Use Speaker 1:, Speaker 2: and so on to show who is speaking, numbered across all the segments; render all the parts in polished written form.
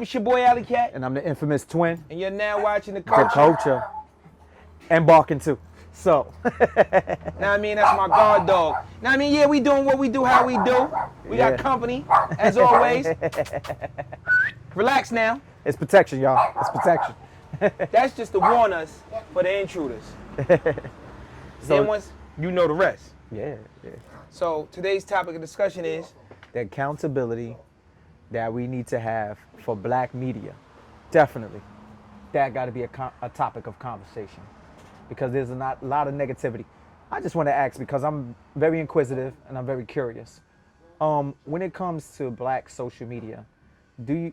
Speaker 1: up? It's your boy Alley Cat.
Speaker 2: And I'm the infamous twin.
Speaker 1: And you're now watching the
Speaker 2: The
Speaker 1: Kultcha.
Speaker 2: Kultcha. And barking too. So.
Speaker 1: Now I mean, that's my guard dog. Now I mean, yeah, we doing what we do, how we do. We got company, as always. Relax now.
Speaker 2: It's protection, y'all. It's protection.
Speaker 1: That's just to warn us for the intruders. Then once you know the rest.
Speaker 2: Yeah.
Speaker 1: So today's topic of discussion is
Speaker 2: The accountability that we need to have for black media. Definitely. That got to be a topic of conversation. Because there's a lot of negativity. I just want to ask, because I'm very inquisitive and I'm very curious. When it comes to black social media, we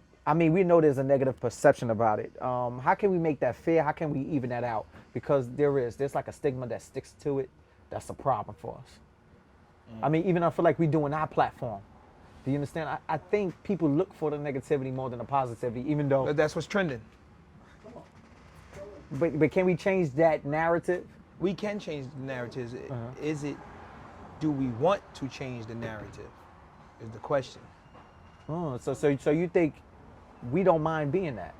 Speaker 2: know there's a negative perception about it. How can we make that fair? How can we even that out? Because there's like a stigma that sticks to it. That's a problem for us. I mean, even I feel like we're doing our platform. Do you understand? I think people look for the negativity more than the positivity, even though...
Speaker 1: But that's what's trending.
Speaker 2: But can we change that narrative?
Speaker 1: We can change the narratives. Do we want to change the narrative? Is the question.
Speaker 2: Oh, so you think we don't mind being that?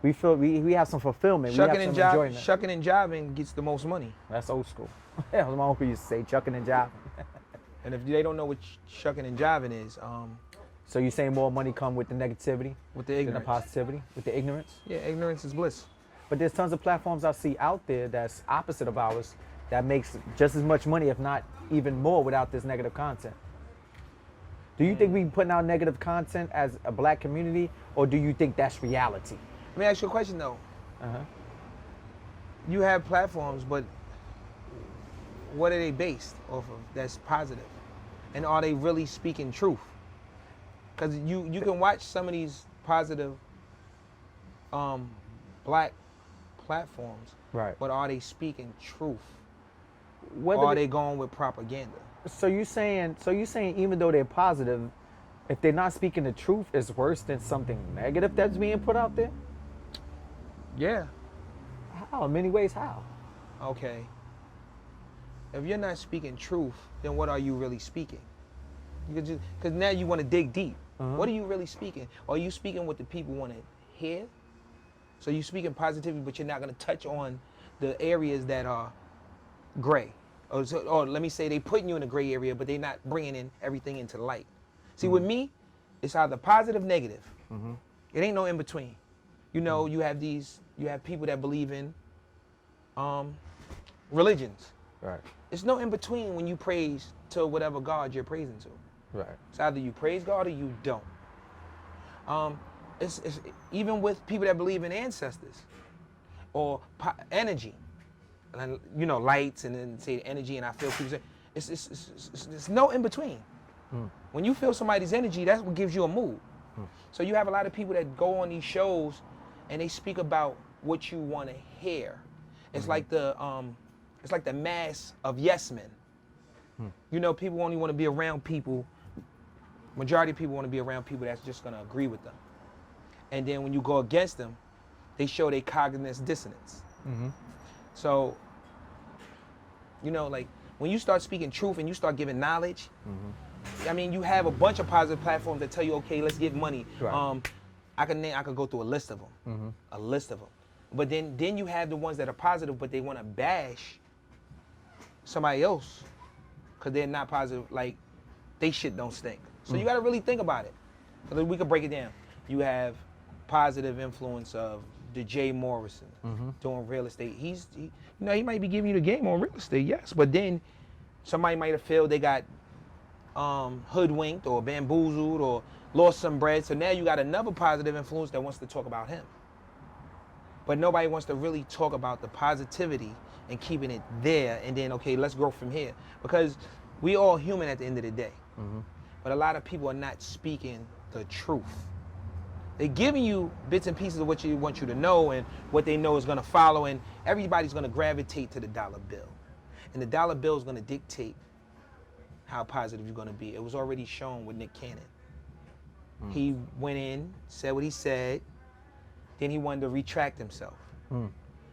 Speaker 2: We feel we have some fulfillment. We have some enjoyment.
Speaker 1: Shucking and jiving gets the most money.
Speaker 2: That's old school. That was my uncle used to say, chucking and jiving.
Speaker 1: And if they don't know what shucking and jiving is,
Speaker 2: so you're saying more money come with the negativity,
Speaker 1: with the ignorance,
Speaker 2: than the positivity, with the ignorance?
Speaker 1: Yeah, ignorance is bliss.
Speaker 2: But there's tons of platforms I see out there that's opposite of ours that makes just as much money, if not even more, without this negative content. Do you think we putting out negative content as a black community, or do you think that's reality?
Speaker 1: Let me ask you a question though. You have platforms, but what are they based off of that's positive? And are they really speaking truth? Because you can watch some of these positive black platforms,
Speaker 2: right?
Speaker 1: But are they speaking truth?
Speaker 2: Or
Speaker 1: are they going with propaganda?
Speaker 2: So you saying even though they're positive, if they're not speaking the truth, it's worse than something negative that's being put out there?
Speaker 1: Yeah.
Speaker 2: How? In many ways, how?
Speaker 1: Okay. If you're not speaking truth, then what are you really speaking? Because now you want to dig deep. What are you really speaking? Are you speaking what the people want to hear? So you're speaking positivity, but you're not going to touch on the areas that are gray. Or let me say they putting you in a gray area, but they're not bringing in everything into the light. See, with me, it's either positive, negative. It ain't no in between. You know, you have people that believe in religions.
Speaker 2: Right.
Speaker 1: It's no in between when you praise to whatever God you're praising to.
Speaker 2: Right.
Speaker 1: It's either you praise God or you don't. It's even with people that believe in ancestors or energy, and lights, and then say energy, and I feel people say it's no in between. When you feel somebody's energy, that's what gives you a mood. So you have a lot of people that go on these shows and they speak about what you want to hear. It's like the mass of yes men. People only want to be around people. Majority of people want to be around people that's just going to agree with them. And then when you go against them, they show their cognitive dissonance. So, like when you start speaking truth and you start giving knowledge, I mean, you have a bunch of positive platforms that tell you, okay, let's give money. Right. I could go through a list of them, But then you have the ones that are positive, but they want to bash somebody else because they're not positive. Like, they shit don't stink. So you got to really think about it. We could break it down. You have positive influence of the Jay Morrison doing real estate. He might be giving you the game on real estate, yes, but then somebody might have felt they got hoodwinked or bamboozled or lost some bread. So now you got another positive influence that wants to talk about him. But nobody wants to really talk about the positivity and keeping it there, and then, okay, let's grow from here. Because we all human at the end of the day. But a lot of people are not speaking the truth. They're giving you bits and pieces of what you want you to know, and what they know is going to follow, and everybody's going to gravitate to the dollar bill. And the dollar bill is going to dictate how positive you're going to be. It was already shown with Nick Cannon. He went in, said what he said, then he wanted to retract himself.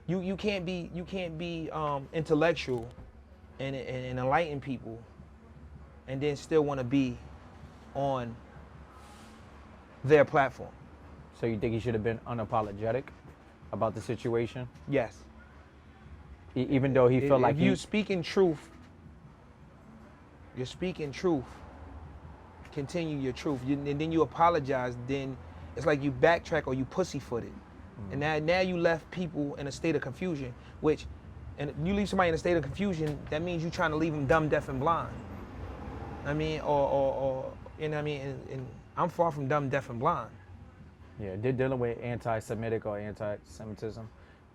Speaker 1: You can't be intellectual and enlighten people and then still want to be on their platform.
Speaker 2: So you think he should have been unapologetic about the situation,
Speaker 1: Yes.
Speaker 2: even though he felt like
Speaker 1: if you speaking truth, you're speaking truth. Continue your truth, and then you apologize. Then it's like you backtrack or you pussyfooted, and now you left people in a state of confusion. Which, and you leave somebody in a state of confusion, that means you're trying to leave them dumb, deaf, and blind. I mean, or you know what I mean. And I'm far from dumb, deaf, and blind.
Speaker 2: Yeah, they're dealing with anti-Semitic or anti-Semitism.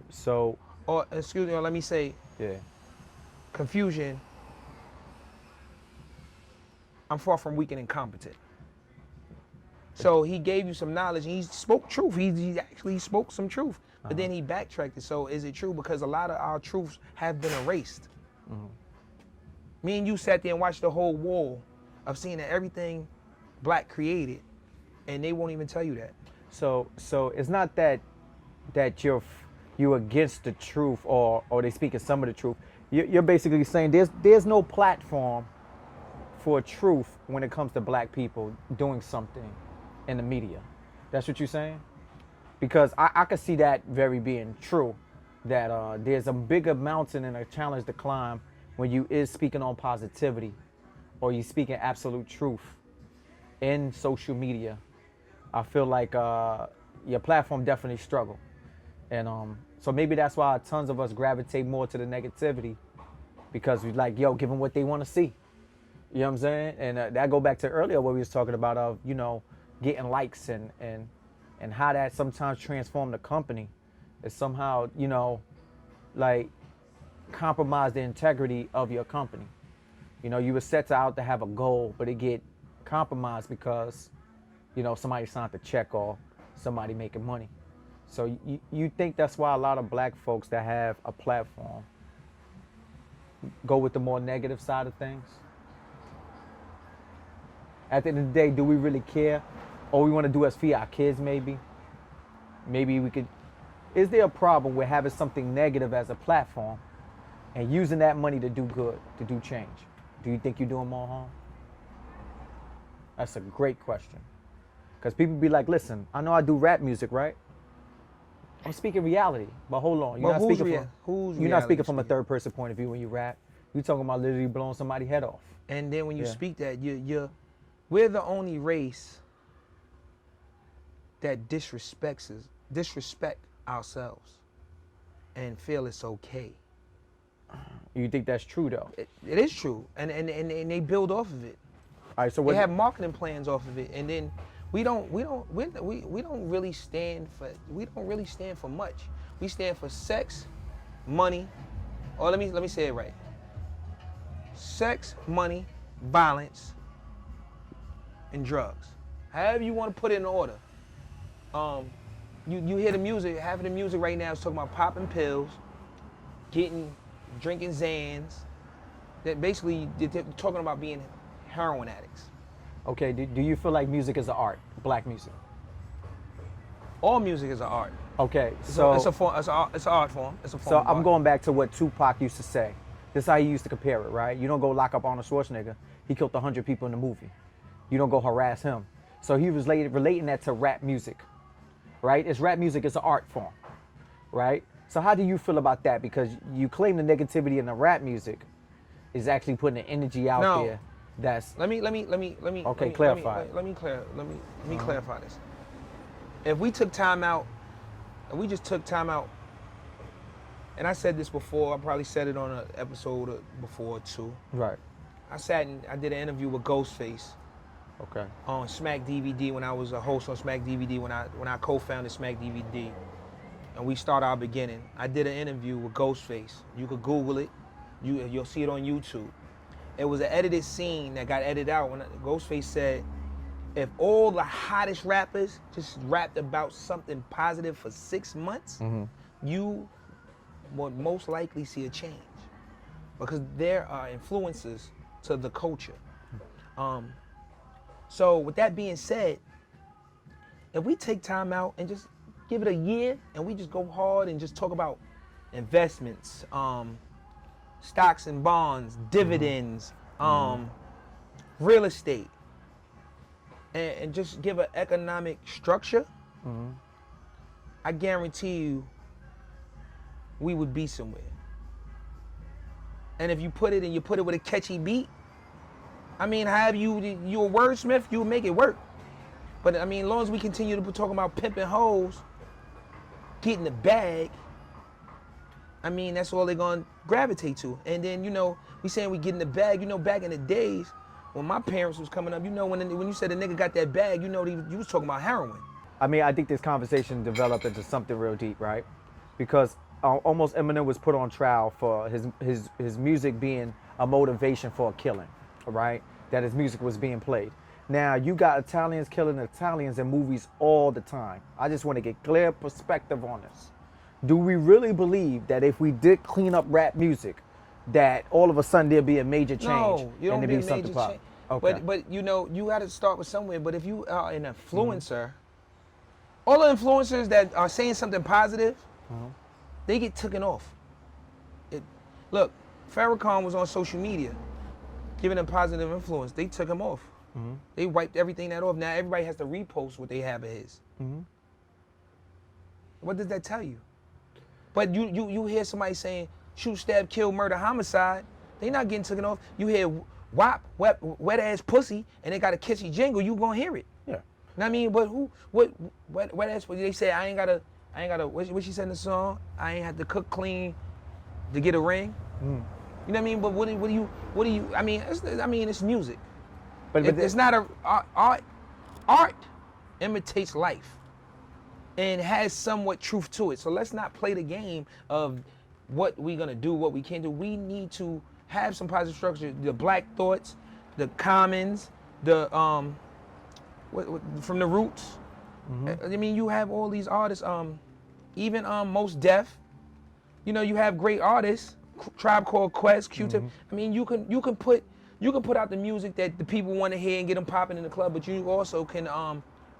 Speaker 2: So,
Speaker 1: Or excuse me, or let me say,
Speaker 2: yeah,
Speaker 1: confusion. I'm far from weak and incompetent. So he gave you some knowledge and he spoke truth. He actually spoke some truth, but then he backtracked it. So is it true? Because a lot of our truths have been erased. Me and you sat there and watched the whole wall of seeing that everything black created, and they won't even tell you that.
Speaker 2: so it's not that you're against the truth or they speaking some of the truth. You're basically saying there's no platform for truth when it comes to black people doing something in the media. That's what you're saying? Because I could see that very being true, that there's a bigger mountain and a challenge to climb when you is speaking on positivity or you speaking absolute truth in social media. I feel like your platform definitely struggle. And so maybe that's why tons of us gravitate more to the negativity, because we like, yo, give them what they want to see. You know what I'm saying? And that go back to earlier what we was talking about of, you know, getting likes and how that sometimes transform the company. Is somehow, you know, like compromise the integrity of your company. You know, you were set out to have a goal, but it get compromised because, you know, somebody signed the check or somebody making money. So you think that's why a lot of black folks that have a platform go with the more negative side of things? At the end of the day, do we really care? All we want to do is feed our kids, maybe? Maybe we could... Is there a problem with having something negative as a platform and using that money to do good, to do change? Do you think you're doing more harm? That's a great question. Because people be like, listen, I know I do rap music, right? I'm speaking reality, but hold on. You're not speaking from a third person point of view when you rap. You're talking about literally blowing somebody's head off.
Speaker 1: And then when you speak that, we're the only race that disrespect ourselves and feel it's okay.
Speaker 2: You think that's true though?
Speaker 1: It is true, and they build off of it.
Speaker 2: All right, so
Speaker 1: they have marketing plans off of it, and then we don't really stand for much. We stand for sex, money, or let me say it right. Sex, money, violence, and drugs. However you want to put it in order. You hear the music, half of the music right now is talking about popping pills, drinking Xans. That basically they're talking about being heroin addicts.
Speaker 2: Okay, do you feel like music is an art, black music?
Speaker 1: All music is an art.
Speaker 2: Okay, so
Speaker 1: it's an art form. It's a form.
Speaker 2: So
Speaker 1: of
Speaker 2: I'm
Speaker 1: art.
Speaker 2: going back to what Tupac used to say. This is how he used to compare it, right? You don't go lock up Arnold Schwarzenegger. He killed 100 people in the movie. You don't go harass him. So he was relating that to rap music, right? It's rap music is an art form, right? So how do you feel about that? Because you claim the negativity in the rap music is actually putting the energy out there. That's
Speaker 1: Let me
Speaker 2: clarify.
Speaker 1: Let me clarify this. If we took time out, and we just took time out, and I said this before, I probably said it on an episode before too.
Speaker 2: Right.
Speaker 1: I sat and I did an interview with Ghostface.
Speaker 2: Okay.
Speaker 1: On Smack DVD when I was a host on Smack DVD when I co-founded Smack DVD, and we started our beginning. I did an interview with Ghostface. You could Google it. You'll see it on YouTube. It was an edited scene that got edited out when Ghostface said, if all the hottest rappers just rapped about something positive for 6 months, you would most likely see a change. Because there are influences to the culture. So with that being said, if we take time out and just give it a year and we just go hard and just talk about investments, stocks and bonds, dividends, real estate, and just give an economic structure I guarantee you we would be somewhere. And if you put it with a catchy beat, I mean, you a wordsmith, you'll make it work. But I mean, as long as we continue to be talking about pimping hoes, getting the bag, I mean, that's all they're gonna gravitate to. And then, we saying we getting the bag, back in the days when my parents was coming up, when you said a nigga got that bag, you was talking about heroin.
Speaker 2: I mean, I think this conversation developed into something real deep, right? Because almost Eminem was put on trial for his music being a motivation for a killing, right? That his music was being played. Now, you got Italians killing Italians in movies all the time. I just want to get clear perspective on this. Do we really believe that if we did clean up rap music, that all of a sudden there'd be a major change?
Speaker 1: No, you don't
Speaker 2: and
Speaker 1: be a
Speaker 2: there'd
Speaker 1: major
Speaker 2: something
Speaker 1: change.
Speaker 2: Okay.
Speaker 1: But you got to start with somewhere. But if you are an influencer, all the influencers that are saying something positive, they get taken off. Look, Farrakhan was on social media, giving them positive influence. They took him off. They wiped everything that off. Now everybody has to repost what they have of his. What does that tell you? But you hear somebody saying shoot, stab, kill, murder, homicide. They not getting taken off. You hear WAP, wet ass pussy, and they got a catchy jingle. You gonna hear it.
Speaker 2: Yeah.
Speaker 1: You know what I mean? But wet ass pussy? They say I ain't gotta. What she said in the song? I ain't had to cook clean to get a ring. You know what I mean? But what do you? I mean, it's music. But it's not a art. Art imitates life and has somewhat truth to it. So let's not play the game of what we gonna do, what we can't do. We need to have some positive structure. The Black Thoughts, the Commons, the from the Roots. I mean, you have all these artists. Even Most Def. You have great artists. Tribe Called Quest, Q-Tip. I mean, you can put out the music that the people want to hear and get them popping in the club. But you also can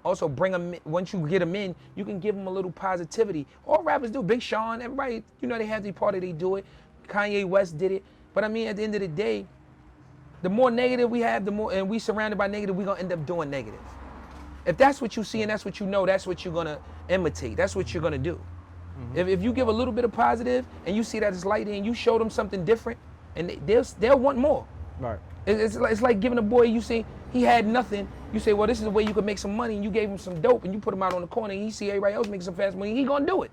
Speaker 1: also bring them. Once you get them in, you can give them a little positivity. All rappers do. Big Sean, everybody, they have their party, they do it. Kanye West did it. But I mean, at the end of the day, the more negative we have, the more, and we surrounded by negative, we're gonna end up doing negative. If that's what you see and that's what you know, that's what you're gonna imitate. That's what you're gonna do. If you give a little bit of positive and you see that it's light and you show them something different, and they'll want more.
Speaker 2: Right.
Speaker 1: It's like giving a boy, you see he had nothing. You say, well, this is a way you could make some money, and you gave him some dope, and you put him out on the corner, and he see everybody else making some fast money, he gonna do it,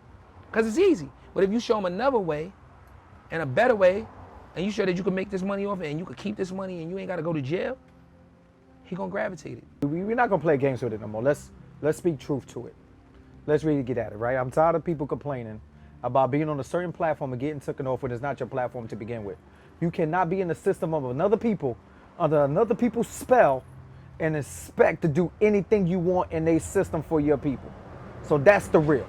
Speaker 1: cause it's easy. But if you show him another way, and a better way, and you show that you can make this money off it, and you can keep this money, and you ain't gotta go to jail, he gonna gravitate it.
Speaker 2: We're not gonna play games with it no more. Let's speak truth to it. Let's really get at it, right? I'm tired of people complaining about being on a certain platform and getting taken off when it's not your platform to begin with. You cannot be in the system of another people, under another people's spell, and expect to do anything you want in a system for your people. So that's the real,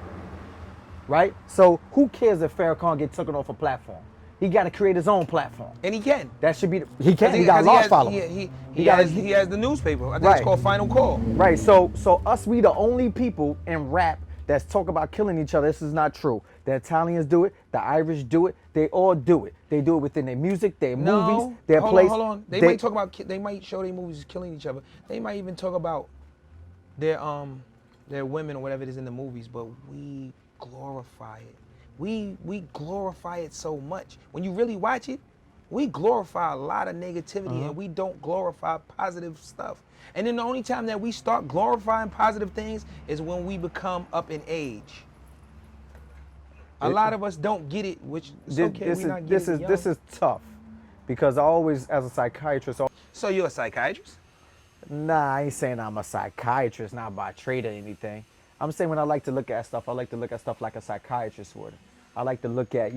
Speaker 2: right? So who cares if Farrakhan gets taken off a platform? He got to create his own platform.
Speaker 1: And he can.
Speaker 2: That should be, he can, he got a large following.
Speaker 1: He has the newspaper. I think it's called Final Call.
Speaker 2: Right, so us, we the only people in rap that's talk about killing each other. This is not true. The Italians do it, the Irish do it, they all do it. They do it within their music, their movies, their plays.
Speaker 1: Hold on. They might talk about, they might show their movies killing each other. They might even talk about their women or whatever it is in the movies, but we glorify it. We glorify it so much. When you really watch it, we glorify a lot of negativity and we don't glorify positive stuff. And then the only time that we start glorifying positive things is when we become up in age. A lot of us don't get it, which is okay.
Speaker 2: This is tough, because I always, as a psychiatrist.
Speaker 1: So you're a psychiatrist?
Speaker 2: Nah, I ain't saying I'm a psychiatrist, not by trade or anything. I'm saying when I like to look at stuff, I like to look at stuff like a psychiatrist would. I like to look at,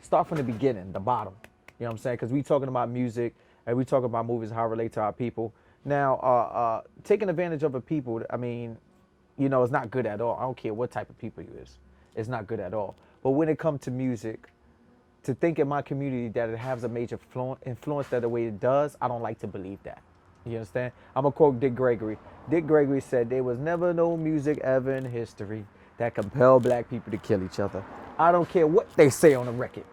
Speaker 2: start from the beginning, the bottom. You know what I'm saying? Because we talking about music and we talking about movies, how it relate to our people. Now, taking advantage of a people, I mean, it's not good at all. I don't care what type of people you is. It's not good at all. But when it comes to music, to think in my community that it has a major influence that the way it does, I don't like to believe that. You understand? I'm going to quote Dick Gregory. Dick Gregory said, there was never no music ever in history that compelled black people to kill each other. I don't care what they say on the record.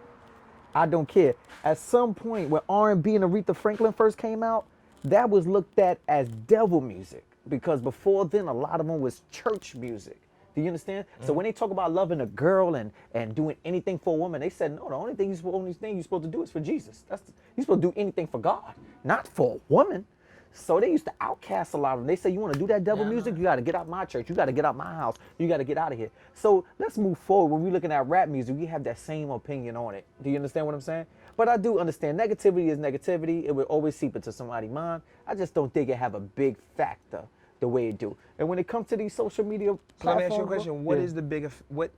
Speaker 2: I don't care. At some point when R&B and Aretha Franklin first came out, that was looked at as devil music. because before then, a lot of them was church music. Do you understand? So when they talk about loving a girl and doing anything for a woman, they said, no, the only thing you're supposed to do is for Jesus. You're supposed to do anything for God, not for a woman. So they used to outcast a lot of them. They say, you want to do that devil music? You got to get out my church. You got to get out my house. You got to get out of here. So let's move forward. When we're looking at rap music, we have that same opinion on it. Do you understand what I'm saying? But I do understand negativity is negativity. It will always seep into somebody's mind. I just don't think it have a big factor the way it do. And when it comes to these social media platforms,
Speaker 1: let me ask you a question. What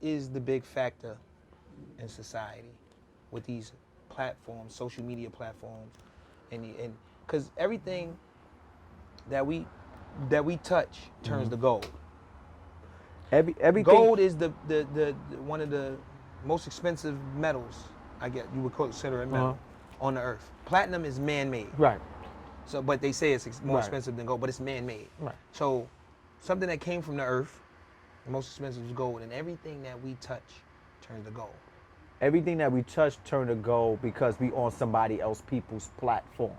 Speaker 1: is the big factor in society with these platforms, social media platforms, and because everything that we touch turns to gold.
Speaker 2: Everything.
Speaker 1: Gold is the one of the most expensive metals, I guess you would consider it metal on the earth. Platinum is man-made.
Speaker 2: Right.
Speaker 1: So, but they say it's more expensive than gold, but it's man-made.
Speaker 2: Right.
Speaker 1: So, something that came from the earth, the most expensive is gold, and everything that we touch turns to gold.
Speaker 2: Everything that we touch turn to gold because we on somebody else people's platform.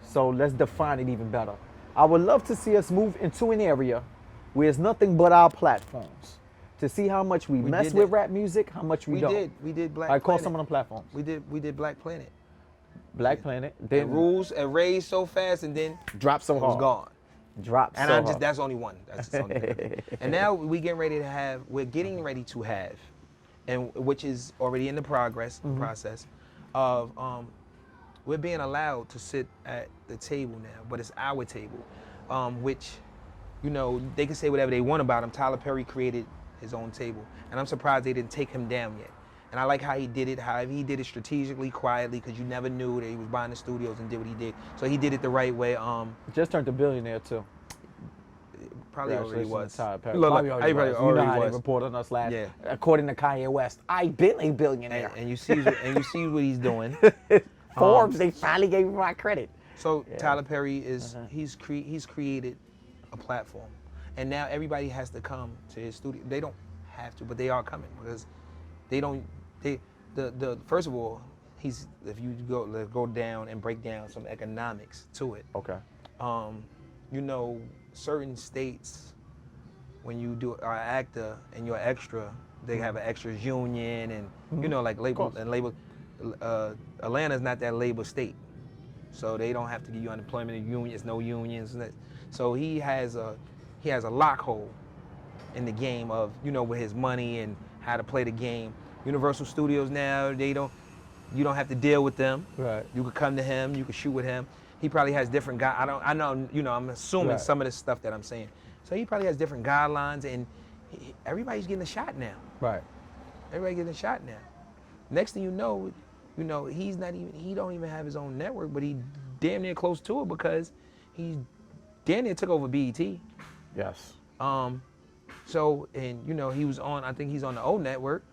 Speaker 2: So let's define it even better. I would love to see us move into an area where it's nothing but our platforms to see how much we mess with rap music, how much we don't.
Speaker 1: We did Black Planet.
Speaker 2: I call some of them platforms.
Speaker 1: We did Black Planet.
Speaker 2: Black Planet.
Speaker 1: Then rules raised so fast and then
Speaker 2: dropped so hard.
Speaker 1: It was gone.
Speaker 2: Dropped
Speaker 1: and
Speaker 2: so
Speaker 1: I
Speaker 2: hard.
Speaker 1: just that's only one. That's just only one. And now we're getting ready to have, and which is already in the process of we're being allowed to sit at the table now, but it's our table, which, you know, they can say whatever they want about him. Tyler Perry created his own table, and I'm surprised they didn't take him down yet. And I like how he did it, he did it strategically, quietly, because you never knew that he was buying the studios and did what he did. So he did it the right way.
Speaker 2: Just turned a billionaire too.
Speaker 1: Probably already was.
Speaker 2: Look,
Speaker 1: you know how
Speaker 2: they reported on us last. Yeah. According to Kanye West, I've been a billionaire.
Speaker 1: And you see what he's doing.
Speaker 2: Forbes, they finally gave me my credit.
Speaker 1: So Tyler Perry is he's created a platform, and now everybody has to come to his studio. They don't have to, but they are coming because the first of all, if you go down and break down some economics to it.
Speaker 2: Okay.
Speaker 1: You know, certain states, when you do an actor and you're extra, they have an extras union and you know, like label. Atlanta's not that labor state, so they don't have to give you unemployment and unions, no unions. So he has a lockhole in the game of, you know, with his money and how to play the game. Universal Studios now, you don't have to deal with them. Right. You could come to him, you could shoot with him. He probably has different I know, you know, I'm assuming some of the stuff that I'm saying. So he probably has different guidelines, and everybody's getting a shot now. Right. Everybody getting a shot now. Next thing you know, he don't even have his own network, but he damn near close to it because he damn near took over BET.
Speaker 2: Yes.
Speaker 1: So, and you know, I think he's on the O network.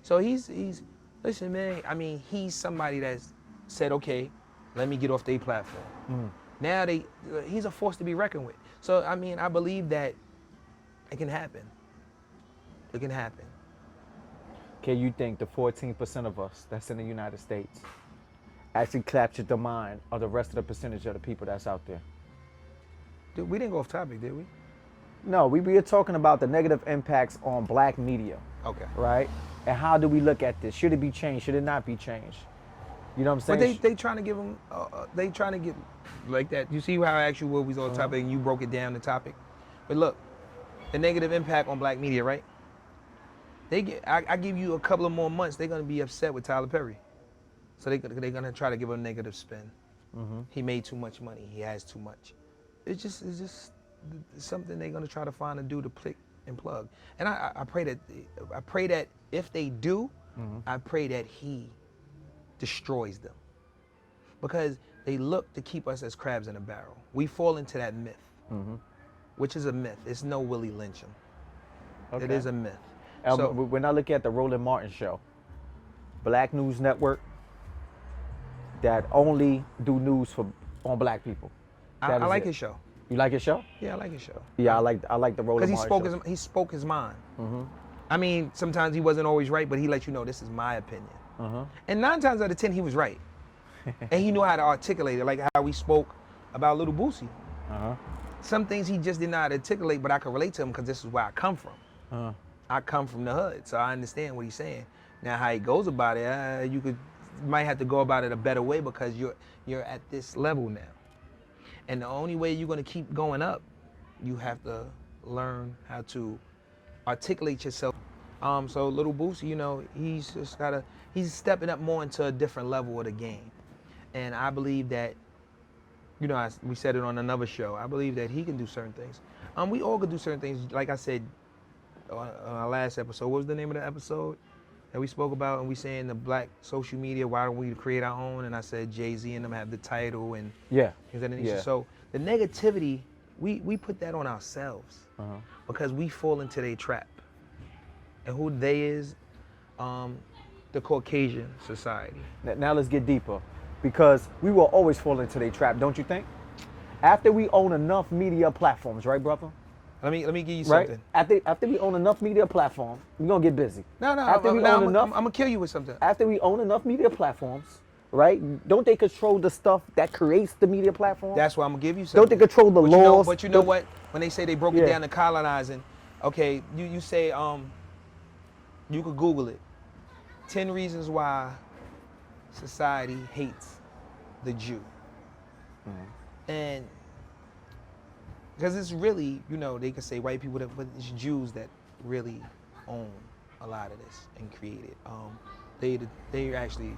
Speaker 1: So listen, man, I mean, he's somebody that's said, okay, let me get off their platform. Now he's a force to be reckoned with. So, I mean, I believe that it can happen. It can happen.
Speaker 2: Can you think the 14% of us that's in the United States actually captured the mind of the rest of the percentage of the people that's out there?
Speaker 1: Dude, we didn't go off topic, did we?
Speaker 2: No, we were talking about the negative impacts on black media. Okay. Right? And how do we look at this? Should it be changed? Should it not be changed? You know what I'm saying?
Speaker 1: But they trying to give them, they trying to get like that. You see how I asked you what was on topic and you broke it down the topic? But look, the negative impact on black media, right? I give you a couple of more months, they're gonna be upset with Tyler Perry. So they're gonna try to give him a negative spin. He made too much money, he has too much. It's just something they're gonna try to find and do to pick and plug. And I pray that if they do, I pray that he destroys them. Because they look to keep us as crabs in a barrel. We fall into that myth, which is a myth. It's no Willie Lynch'em. Okay. It is a myth.
Speaker 2: So, when I look at the Roland Martin show, Black News Network, that only do news on black people.
Speaker 1: I like his show.
Speaker 2: You like his show?
Speaker 1: Yeah, I like his show.
Speaker 2: Yeah, I like the Roland Martin show.
Speaker 1: Because he spoke his mind. I mean, sometimes he wasn't always right, but he let you know this is my opinion. And 9 times out of 10, he was right. And he knew how to articulate it, like how we spoke about Little Boosie. some things he just did not articulate, but I can relate to him because this is where I come from. I come from the hood, so I understand what he's saying. Now, how he goes about it, you might have to go about it a better way because you're at this level now. And the only way you're gonna keep going up, you have to learn how to articulate yourself. So Little Boosie, you know, he's stepping up more into a different level of the game. And I believe that, you know, we said it on another show, I believe that he can do certain things. We all can do certain things. Like I said on our last episode, what was the name of the episode that we spoke about? And we saying the black social media, why don't we create our own? And I said Jay-Z and them have the title and things of that nature. So the negativity, we put that on ourselves because we fall into their trap. And who they is, the Caucasian society.
Speaker 2: Now let's get deeper, because we will always fall into their trap, don't you think? After we own enough media platforms, right, brother?
Speaker 1: Let me give you something.
Speaker 2: Right? After we own enough media platforms, we're gonna get busy.
Speaker 1: I'm gonna kill you with something.
Speaker 2: After we own enough media platforms, right? Don't they control the stuff that creates the media platform?
Speaker 1: That's why I'm gonna give you something.
Speaker 2: Don't they control the laws?
Speaker 1: But you know what? When they say they broke it down to colonizing, okay, you say you could Google it. 10 reasons why society hates the Jew. And because it's really, you know, they can say white people, but it's Jews that really own a lot of this and create it. They're actually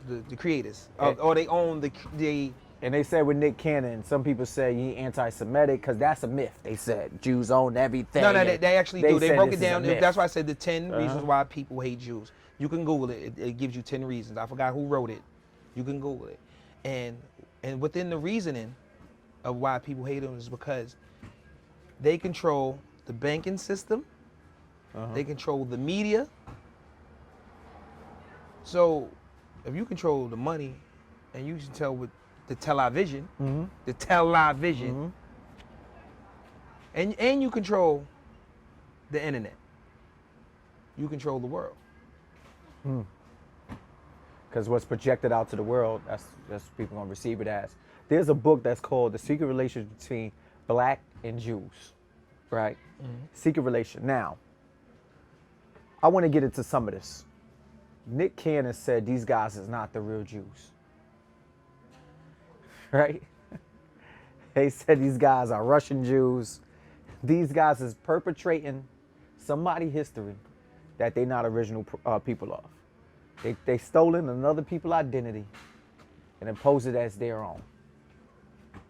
Speaker 1: the creators, or they own the.
Speaker 2: And they said with Nick Cannon, some people say he anti-Semitic because that's a myth. They said Jews own everything.
Speaker 1: No, they actually do. They broke it down. That's why I said the 10 reasons why people hate Jews. You can Google it. It gives you 10 reasons. I forgot who wrote it. You can Google it. And within the reasoning of why people hate them is because they control the banking system. They control the media. So if you control the money and you can tell with the television, and you control the internet, you control the world.
Speaker 2: Because what's projected out to the world, that's people gonna receive it as. There's a book that's called The Secret Relationship Between Black and Jews, right? Secret relation. Now, I want to get into some of this. Nick Cannon said these guys is not the real Jews, right? They said these guys are Russian Jews. These guys is perpetrating somebody's history that they not original people of. They stolen another people's identity and imposed it as their own,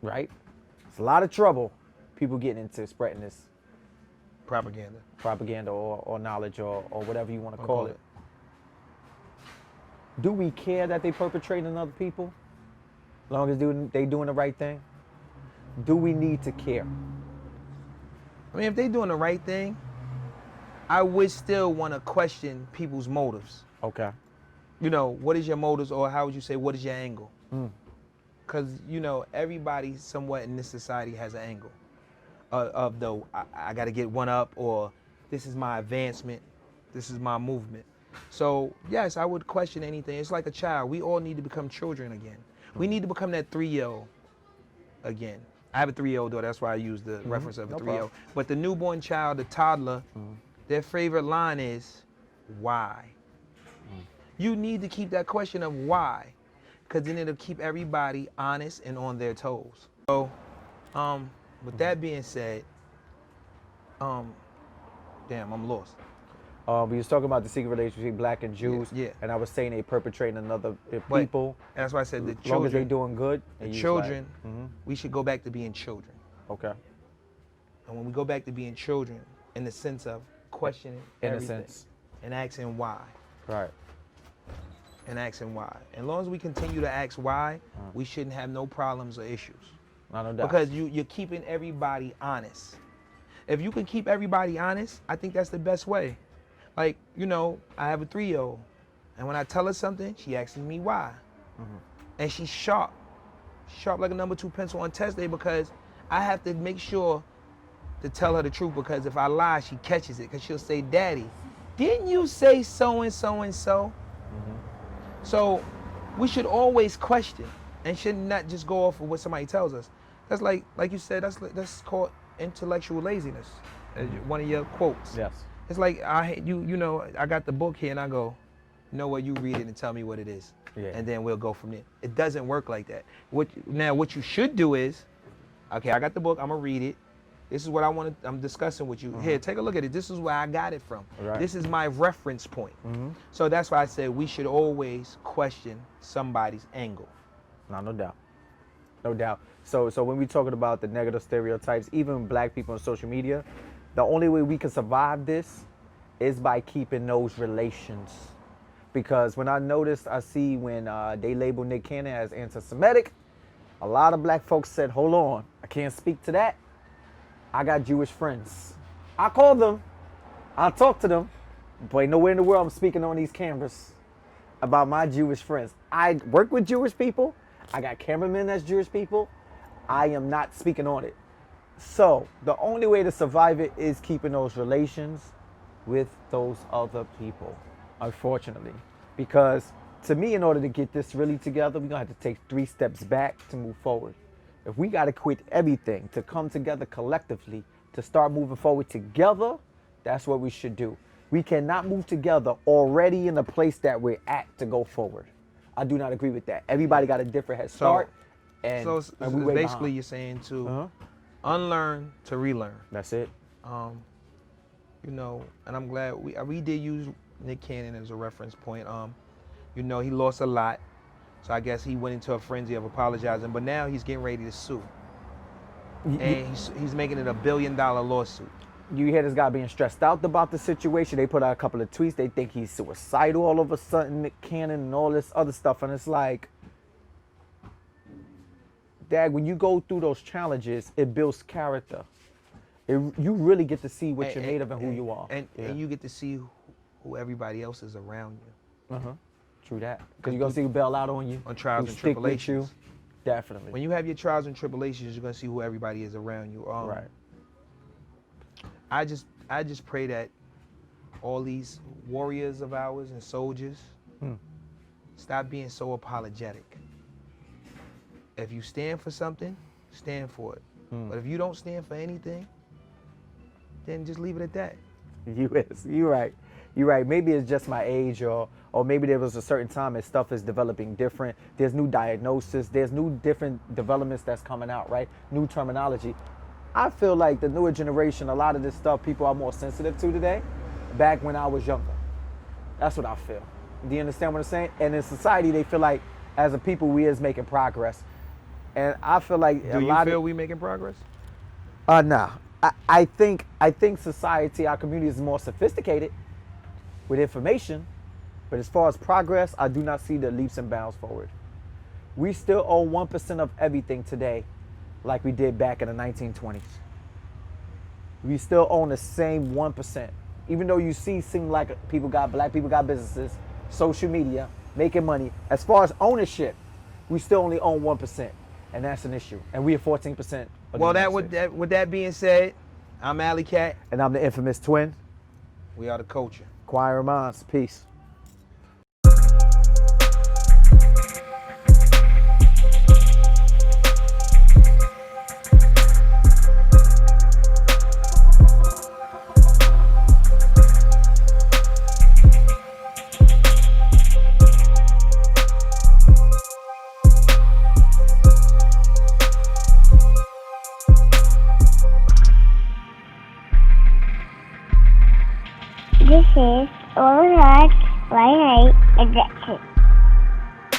Speaker 2: right? It's a lot of trouble people getting into spreading this propaganda or knowledge or whatever you want to call it. Do we care that they perpetrating other people? As long as they doing the right thing? Do we need to care?
Speaker 1: I mean, if they doing the right thing, I would still want to question people's motives.
Speaker 2: Okay.
Speaker 1: You know, what is your motives, or how would you say, what is your angle? Because, you know, everybody somewhat in this society has an angle of the, I got to get one up, or this is my advancement, this is my movement. So, yes, I would question anything. It's like a child. We all need to become children again. We need to become that 3-year-old again. I have a 3-year-old daughter, that's why I use the reference of a 3-year-old. But the newborn child, the toddler, their favorite line is, why? You need to keep that question of why, because then it'll keep everybody honest and on their toes. So, with that being said, damn, I'm lost.
Speaker 2: We was talking about the secret relationship between black and Jews, and I was saying they perpetrating another people.
Speaker 1: And that's why I said the children.
Speaker 2: As long as they doing good.
Speaker 1: The children, we should go back to being children.
Speaker 2: Okay.
Speaker 1: And when we go back to being children, in the sense of questioning everything and asking why.
Speaker 2: Right.
Speaker 1: And asking why. And as long as we continue to ask why, we shouldn't have no problems or issues.
Speaker 2: No doubt.
Speaker 1: Because you're keeping everybody honest. If you can keep everybody honest, I think that's the best way. Like, you know, I have a 3-year-old, and when I tell her something, she asks me why. And she's sharp like a number 2 pencil on test day, because I have to make sure to tell her the truth, because if I lie, she catches it, because she'll say, Daddy, didn't you say so and so and so? So we should always question and should not just go off of what somebody tells us. That's like you said. That's called intellectual laziness. One of your quotes.
Speaker 2: Yes.
Speaker 1: It's like you know, I got the book here and I go, you know what, you read it and tell me what it is.
Speaker 2: Yeah.
Speaker 1: And then we'll go from there. It doesn't work like that. What you should do is, okay, I got the book, I'm gonna read it. This is what I'm discussing with you. Here, take a look at it. This is where I got it from.
Speaker 2: Right.
Speaker 1: This is my reference point. So that's why I said we should always question somebody's angle.
Speaker 2: No doubt. No doubt. So when we talking about the negative stereotypes, even black people on social media, the only way we can survive this is by keeping those relations. Because when I see when they label Nick Cannon as anti-Semitic, a lot of black folks said, hold on, I can't speak to that. I got Jewish friends. I call them, I talk to them, but ain't nowhere in the world I'm speaking on these cameras about my Jewish friends. I work with Jewish people. I got cameramen that's Jewish people. I am not speaking on it. So the only way to survive it is keeping those relations with those other people, unfortunately. Because to me, in order to get this really together, we're gonna have to take 3 steps back to move forward. If we gotta quit everything to come together collectively, to start moving forward together, that's what we should do. We cannot move together already in the place that we're at to go forward. I do not agree with that. Everybody got a different head start. And we way
Speaker 1: basically
Speaker 2: behind.
Speaker 1: you're saying to unlearn to relearn.
Speaker 2: That's it.
Speaker 1: You know, and I'm glad we did use Nick Cannon as a reference point. You know, he lost a lot, so I guess he went into a frenzy of apologizing. But now he's getting ready to sue, and he's making it $1 billion lawsuit.
Speaker 2: You hear this guy being stressed out about the situation. They put out a couple of tweets. They think he's suicidal all of a sudden, Nick Cannon, and all this other stuff. And it's like, Dad, when you go through those challenges, it builds character. You really get to see what you're made of and who you are.
Speaker 1: And you get to see who everybody else is around you.
Speaker 2: True that. Because you're going to see who bail out on you.
Speaker 1: On trials
Speaker 2: who
Speaker 1: and
Speaker 2: stick with
Speaker 1: tribulations.
Speaker 2: you. Definitely.
Speaker 1: When you have your trials and tribulations, you're going to see who everybody is around you.
Speaker 2: Right.
Speaker 1: I just pray that all these warriors of ours and soldiers stop being so apologetic. If you stand for something, stand for it. But if you don't stand for anything, then just leave it at that.
Speaker 2: You're right. You're right. Maybe it's just my age, or maybe there was a certain time and stuff is developing different. There's new diagnosis. There's new different developments that's coming out, right? New terminology. I feel like the newer generation, a lot of this stuff people are more sensitive to today, back when I was younger. That's what I feel. Do you understand what I'm saying? And in society, they feel like, as a people, we is making progress. And I feel like
Speaker 1: Do you feel we making progress?
Speaker 2: Nah. I think society, our community is more sophisticated with information, but as far as progress, I do not see the leaps and bounds forward. We still own 1% of everything today, like we did back in the 1920s. We still own the same 1%. Even though seem like black people got businesses, social media, making money. As far as ownership, we still only own 1%. And that's an issue. And we are 14%.
Speaker 1: Well, with that being said, I'm Alley Cat.
Speaker 2: And I'm the infamous twin.
Speaker 1: We are the Kultcha.
Speaker 2: Choir Minds. Peace.
Speaker 3: This is Roland Martin Addiction.